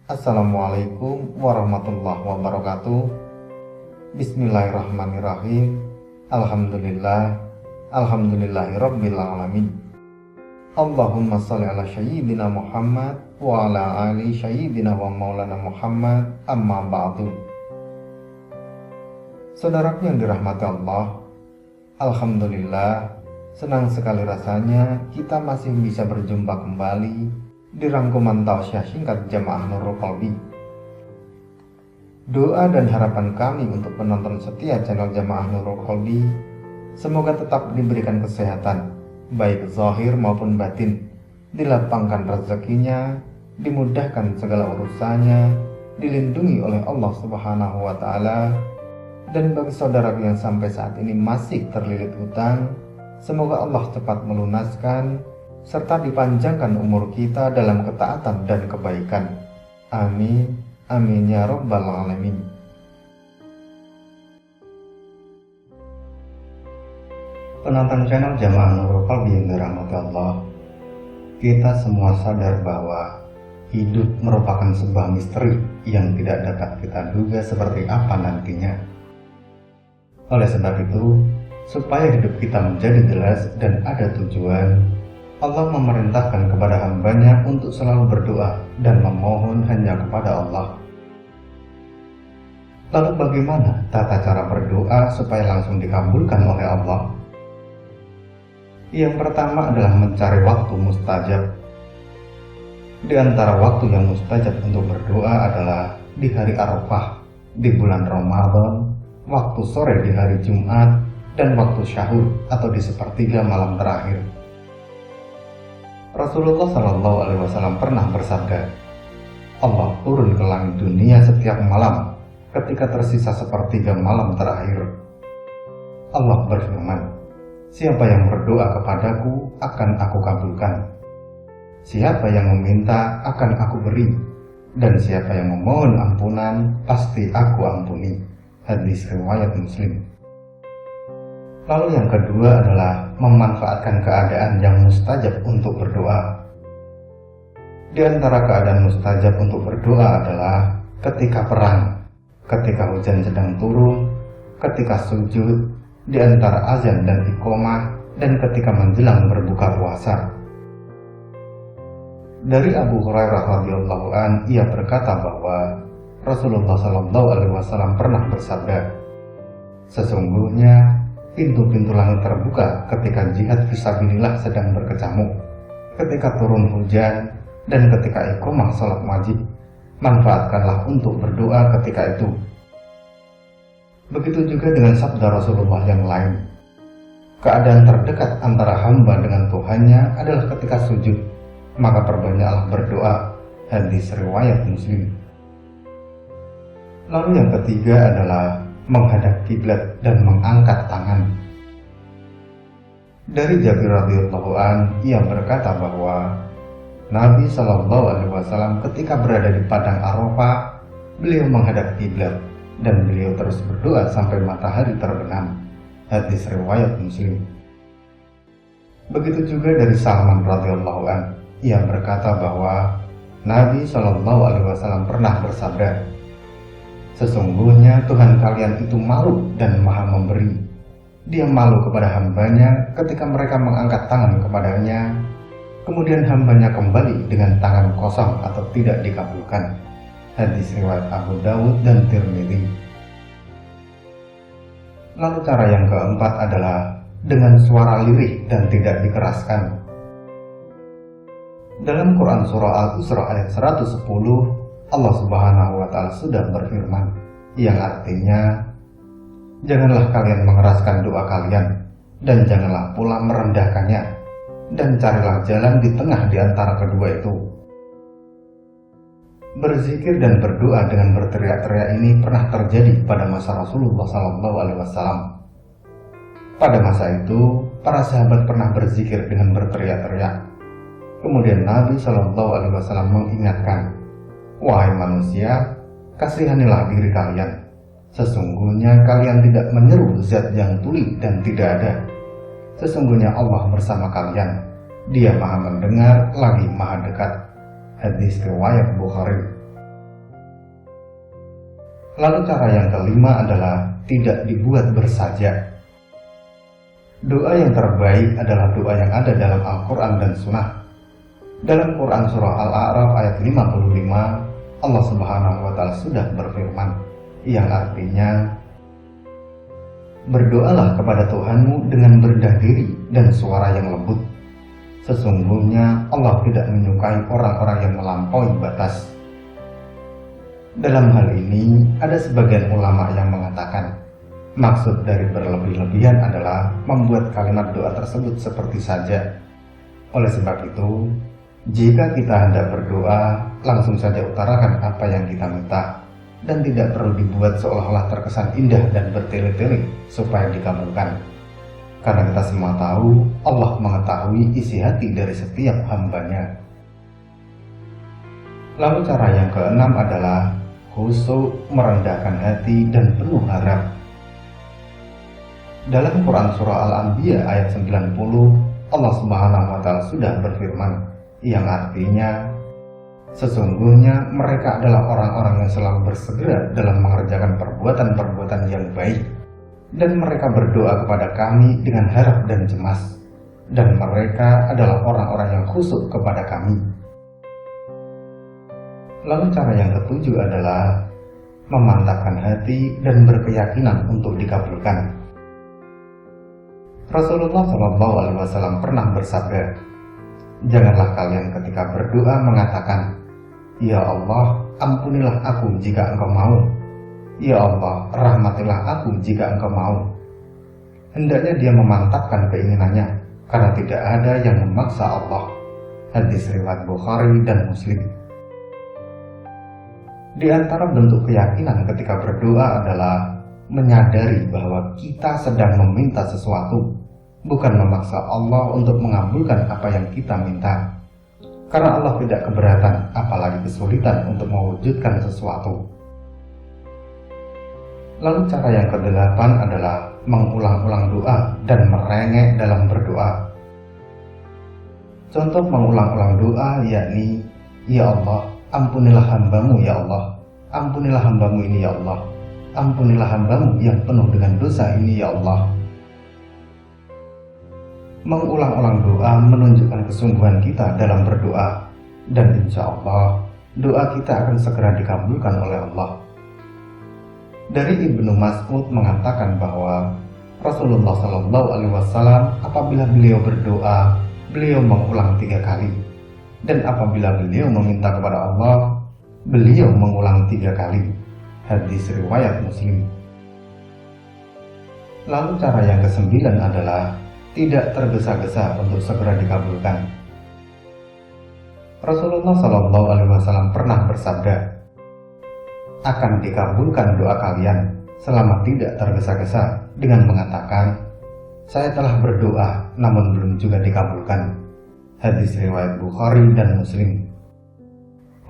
Assalamualaikum warahmatullahi wabarakatuh. Bismillahirrahmanirrahim. Alhamdulillahirabbil alamin. Allahumma shalli ala sayyidina Muhammad wa ala ali sayyidina wa maulana Muhammad, amma ba'du. Saudaraku yang dirahmati Allah, alhamdulillah, senang sekali rasanya kita masih bisa berjumpa kembali di rangkuman tausiah singkat Jamaah Nurul Qalbi. Doa dan harapan kami untuk penonton setia channel Jamaah Nurul Qalbi, semoga tetap diberikan kesehatan, baik zahir maupun batin, dilapangkan rezekinya, dimudahkan segala urusannya, dilindungi oleh Allah Subhanahu wa Ta'ala. Dan bagi saudaraku yang sampai saat ini masih terlilit hutang, semoga Allah cepat melunaskan serta dipanjangkan umur kita dalam ketaatan dan kebaikan. Amin, amin ya rabbal alamin. Penonton channel Jamaah Nurul Qalbi yang dirahmati Allah, kita semua sadar bahwa hidup merupakan sebuah misteri yang tidak dapat kita duga seperti apa nantinya. Oleh sebab itu, supaya hidup kita menjadi jelas dan ada tujuan, Allah memerintahkan kepada hambanya untuk selalu berdoa dan memohon hanya kepada Allah. Lalu bagaimana tata cara berdoa supaya langsung dikabulkan oleh Allah? Yang pertama adalah mencari waktu mustajab. Di antara waktu yang mustajab untuk berdoa adalah di hari Arafah, di bulan Ramadan, waktu sore di hari Jumat, dan waktu syahur atau di sepertiga malam terakhir. Rasulullah SAW pernah bersabda, Allah turun ke langit dunia setiap malam ketika tersisa sepertiga malam terakhir. Allah berfirman, siapa yang berdoa kepadaku akan aku kabulkan. Siapa yang meminta akan aku beri. Dan siapa yang memohon ampunan pasti aku ampuni. Hadis riwayat Muslim. Lalu yang kedua adalah memanfaatkan keadaan yang mustajab untuk berdoa. Di antara keadaan mustajab untuk berdoa adalah ketika perang, ketika hujan sedang turun, ketika sujud, di antara azan dan iqomah, dan ketika menjelang berbuka puasa. Dari Abu Hurairah radhiyallahu an, ia berkata bahwa Rasulullah SAW pernah bersabda, sesungguhnya pintu-pintu langit terbuka ketika jihad fisabilillah sedang berkecamuk, ketika turun hujan, dan ketika iqomah salat wajib. Manfaatkanlah untuk berdoa ketika itu. Begitu juga dengan sabda Rasulullah yang lain, keadaan terdekat antara hamba dengan Tuhannya adalah ketika sujud, maka perbanyaklah berdoa. Hadis riwayat Muslim. Lalu yang ketiga adalah menghadap kiblat dan mengangkat tangan. Dari Jabir radhiyallahu an, ia berkata bahwa Nabi SAW ketika berada di padang Arafah, beliau menghadap kiblat dan beliau terus berdoa sampai matahari terbenam. Hadis riwayat Muslim. Begitu juga dari Salman radhiyallahu an, ia berkata bahwa Nabi SAW pernah bersabda, sesungguhnya Tuhan kalian itu malu dan maha memberi. Dia malu kepada hambanya ketika mereka mengangkat tangan kepadanya, kemudian hambanya kembali dengan tangan kosong atau tidak dikabulkan. Hadis riwayat Abu Dawud dan Tirmidzi. Lalu cara yang keempat adalah dengan suara lirih dan tidak dikeraskan. Dalam Quran Surah Al-Isra ayat 110, Allah Subhanahu wa Ta'ala sudah berfirman, yang artinya, janganlah kalian mengeraskan doa kalian, dan janganlah pula merendahkannya, dan carilah jalan di tengah di antara kedua itu. Berzikir dan berdoa dengan berteriak-teriak ini pernah terjadi pada masa Rasulullah SAW. Pada masa itu, para sahabat pernah berzikir dengan berteriak-teriak. Kemudian Nabi SAW mengingatkan, wahai manusia, kasihanilah diri kalian. Sesungguhnya kalian tidak menyeru zat yang tuli dan tidak ada. Sesungguhnya Allah bersama kalian. Dia maha mendengar lagi maha dekat. Hadis riwayat Bukhari. Lalu cara yang kelima adalah tidak dibuat bersajak. Doa yang terbaik adalah doa yang ada dalam Al-Quran dan Sunnah. Dalam Quran Surah Al-A'raf ayat 55, Allah Subhanahu wa Ta'ala sudah berfirman, yang artinya, berdoalah kepada Tuhanmu dengan berendah diri dan suara yang lembut. Sesungguhnya Allah tidak menyukai orang-orang yang melampaui batas. Dalam hal ini, ada sebagian ulama yang mengatakan, maksud dari berlebih-lebihan adalah membuat kalimat doa tersebut seperti saja. Oleh sebab itu, jika kita hendak berdoa, langsung saja utarakan apa yang kita minta, dan tidak perlu dibuat seolah-olah terkesan indah dan bertele-tele supaya dikabulkan. Karena kita semua tahu, Allah mengetahui isi hati dari setiap hambanya. Lalu cara yang keenam adalah khusyuk, merendahkan hati, dan penuh harap. Dalam Quran Surah Al-Anbiya ayat 90, Allah Subhanahu wa Ta'ala sudah berfirman, yang artinya, sesungguhnya mereka adalah orang-orang yang selalu bersegera dalam mengerjakan perbuatan-perbuatan yang baik, dan mereka berdoa kepada kami dengan harap dan cemas, dan mereka adalah orang-orang yang khusyuk kepada kami. Lalu cara yang ketujuh adalah memantapkan hati dan berkeyakinan untuk dikabulkan. Rasulullah SAW pernah bersabda, janganlah kalian ketika berdoa mengatakan, ya Allah, ampunilah aku jika Engkau mau. Ya Allah, rahmatilah aku jika Engkau mau. Hendaknya dia memantapkan keinginannya, karena tidak ada yang memaksa Allah. Hadis riwayat Bukhari dan Muslim. Di antara bentuk keyakinan ketika berdoa adalah menyadari bahwa kita sedang meminta sesuatu, bukan memaksa Allah untuk mengabulkan apa yang kita minta. Karena Allah tidak keberatan, apalagi kesulitan untuk mewujudkan sesuatu. Lalu cara yang kedelapan adalah mengulang-ulang doa dan merengek dalam berdoa. Contoh mengulang-ulang doa yakni, ya Allah, ampunilah hambamu ya Allah, ampunilah hambamu ini ya Allah, ampunilah hambamu yang penuh dengan dosa ini ya Allah. Mengulang-ulang doa menunjukkan kesungguhan kita dalam berdoa, dan insya Allah doa kita akan segera dikabulkan oleh Allah. Dari Ibnu Mas'ud mengatakan bahwa Rasulullah SAW apabila beliau berdoa, beliau mengulang 3 kali, dan apabila beliau meminta kepada Allah, beliau mengulang 3 kali. Hadis riwayat Muslim. Lalu cara yang ke-9 adalah tidak tergesa-gesa untuk segera dikabulkan. Rasulullah SAW pernah bersabda, akan dikabulkan doa kalian selama tidak tergesa-gesa dengan mengatakan, saya telah berdoa namun belum juga dikabulkan. Hadis riwayat Bukhari dan Muslim.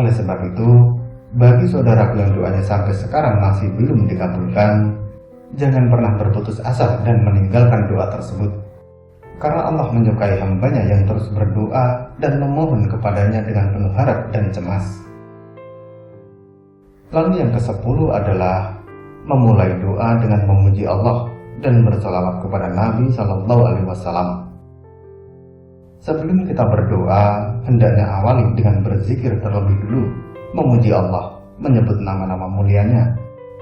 Oleh sebab itu, bagi saudaraku yang doanya sampai sekarang masih belum dikabulkan, jangan pernah berputus asa dan meninggalkan doa tersebut. Karena Allah menyukai hambanya yang terus berdoa dan memohon kepadanya dengan penuh harap dan cemas. Lalu yang ke-10 adalah memulai doa dengan memuji Allah dan bersalawat kepada Nabi SAW. Sebelum kita berdoa, hendaknya awali dengan berzikir terlebih dulu, memuji Allah, menyebut nama-nama mulianya,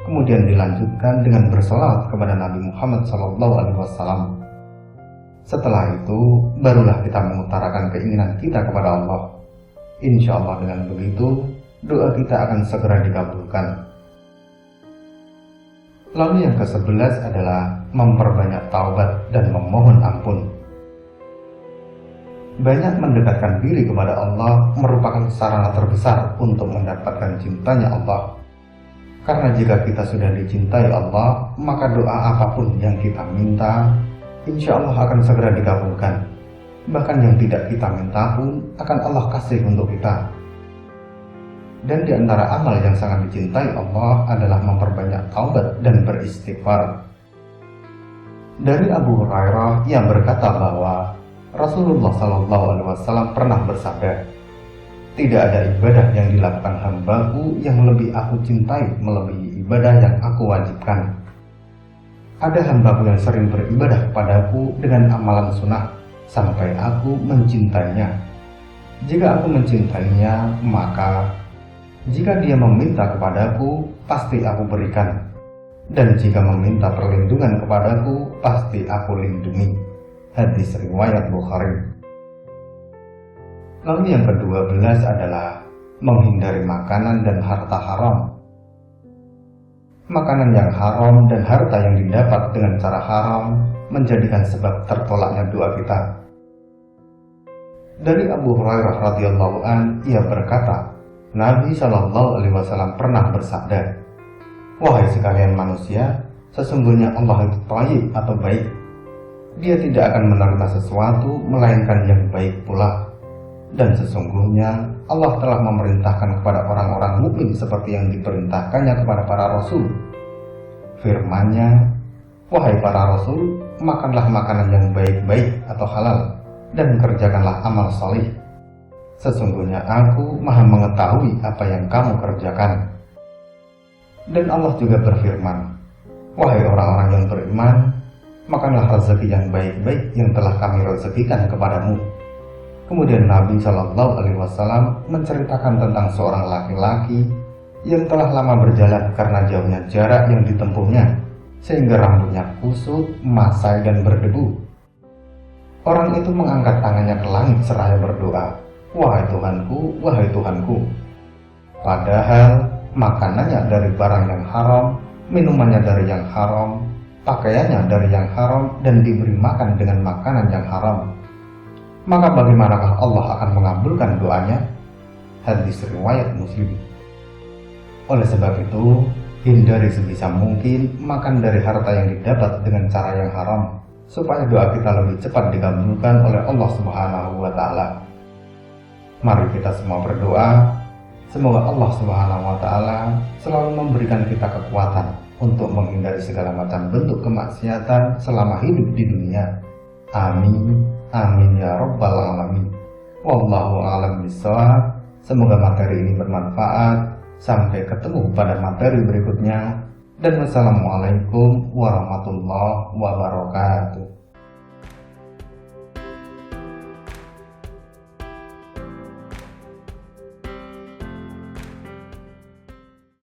kemudian dilanjutkan dengan bersalawat kepada Nabi Muhammad SAW. Setelah itu, barulah kita mengutarakan keinginan kita kepada Allah. Insya Allah dengan begitu, doa kita akan segera dikabulkan. Lalu yang ke-11 adalah memperbanyak taubat dan memohon ampun. Banyak mendekatkan diri kepada Allah merupakan sarana terbesar untuk mendapatkan cintanya Allah. Karena jika kita sudah dicintai Allah, maka doa apapun yang kita minta, insya Allah akan segera dikabulkan. Bahkan yang tidak kita minta pun akan Allah kasih untuk kita. Dan di antara amal yang sangat dicintai Allah adalah memperbanyak taubat dan beristighfar. Dari Abu Hurairah yang berkata bahwa Rasulullah SAW pernah bersabda, tidak ada ibadah yang dilakukan hambaku yang lebih aku cintai melebihi ibadah yang aku wajibkan. Ada hambaku yang sering beribadah kepadaku dengan amalan sunnah sampai aku mencintainya. Jika aku mencintainya, maka jika dia meminta kepadaku, pasti aku berikan. Dan jika meminta perlindungan kepadaku, pasti aku lindungi. Hadis riwayat Bukhari. Lalu yang ke-12 adalah menghindari makanan dan harta haram. Makanan yang haram dan harta yang didapat dengan cara haram menjadikan sebab tertolaknya doa kita. Dari Abu Hurairah radhiyallahu an, ia berkata, Nabi Shallallahu alaihi wasallam pernah bersabda, "Wahai sekalian manusia, sesungguhnya Allah itu thayyib atau baik. Dia tidak akan menerima sesuatu melainkan yang baik pula. Dan sesungguhnya Allah telah memerintahkan kepada orang-orang mukmin seperti yang diperintahkannya kepada para rasul. Firman-Nya, wahai para rasul, makanlah makanan yang baik-baik atau halal, dan kerjakanlah amal salih. Sesungguhnya aku maha mengetahui apa yang kamu kerjakan." Dan Allah juga berfirman, "Wahai orang-orang yang beriman, makanlah rezeki yang baik-baik yang telah kami rezekikan kepadamu." Kemudian Nabi Shallallahu alaihi wasallam menceritakan tentang seorang laki-laki yang telah lama berjalan karena jauhnya jarak yang ditempuhnya, sehingga rambutnya kusut, masai dan berdebu. Orang itu mengangkat tangannya ke langit seraya berdoa, "Wahai Tuhanku, wahai Tuhanku." Padahal makanannya dari barang yang haram, minumannya dari yang haram, pakaiannya dari yang haram, dan diberi makan dengan makanan yang haram. Maka bagaimanakah Allah akan mengabulkan doanya? Hadis riwayat Muslim. Oleh sebab itu, hindari sebisa mungkin makan dari harta yang didapat dengan cara yang haram, supaya doa kita lebih cepat dikabulkan oleh Allah Subhanahu wa Ta'ala. Mari kita semua berdoa, semoga Allah Subhanahu wa Ta'ala selalu memberikan kita kekuatan untuk menghindari segala macam bentuk kemaksiatan selama hidup di dunia. Amin. Amin ya rabbal alamin. Wallahu a'lam bishawab. Semoga materi ini bermanfaat. Sampai ketemu pada materi berikutnya. Dan wassalamualaikum warahmatullahi wabarakatuh.